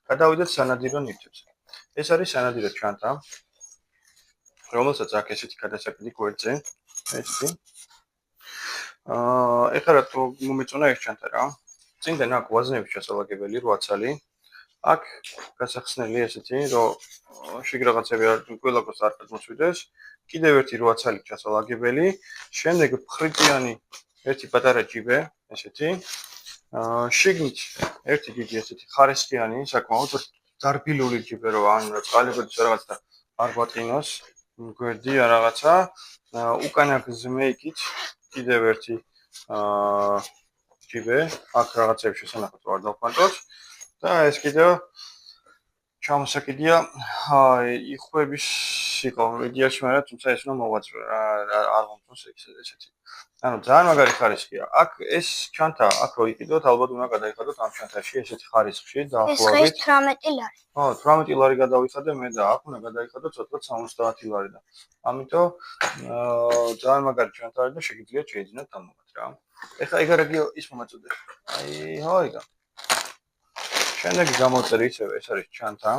გადავიდეთ სანადირო ნივთებზე. ეს არის სანადირო ჩანთა, რომელსაც აქ ესეთი გადასაკიდი გვერდზე, ესეთი. ეხლა რა მომეწონა ეს ჩანთა რა. წინდან აქ ვაზნების ჩასალაგებელი 8 ცალი. აქ გასახსნელი ესეთი, რომ შიგ რაღაცები არ ყველაფერს არ გადმოსვიდეს. კიდევ ერთი 8 ცალი ჩასალაგებელი, შემდეგ ხრიტიანი ერთი პატარა ჯიბე, ესეთი. შიგნით ერთი დიდი ესეთი ხარისხიანი, საკმაოდ დარბილული ჯიბე, რომ ან წყალებიც რაღაცა არ გვატყინოს, გვერდი რაღაცა. უკანა გზმეიკით კიდევ ერთი ჯიბე, აქ რაღაცებს შესანახად ვარ დავფანტოს და ეს კიდევ ჩამოსაკიდია იხვების იყო იდეაში, მაგრამ თუმცა ეს უნდა მოვაწვე რა არ მომწონს ესეთი. ანუ ძალიან მაგარი ხარისხია. აქ ეს ჩანთა, აქ რო იყიდოთ, ალბათ უნდა გადაიხადოთ ამ ჩანთაში ესეთი ხარისხში დაახლოებით. ეს 18 ლარი. 18 ლარი გადავიხადე მე და აქ უნდა გადაიხადოთ ცოტა 70 ლარი და. ამიტომ ძალიან მაგარი ჩანთა არის და შეგიძლიათ შეიძინოთ ამovat რა. ეხლა ეგ არა ის მომაწოდე. აი, ჰოიგა. შემდეგი გამოწერი ისევ ეს არის ჩანთა.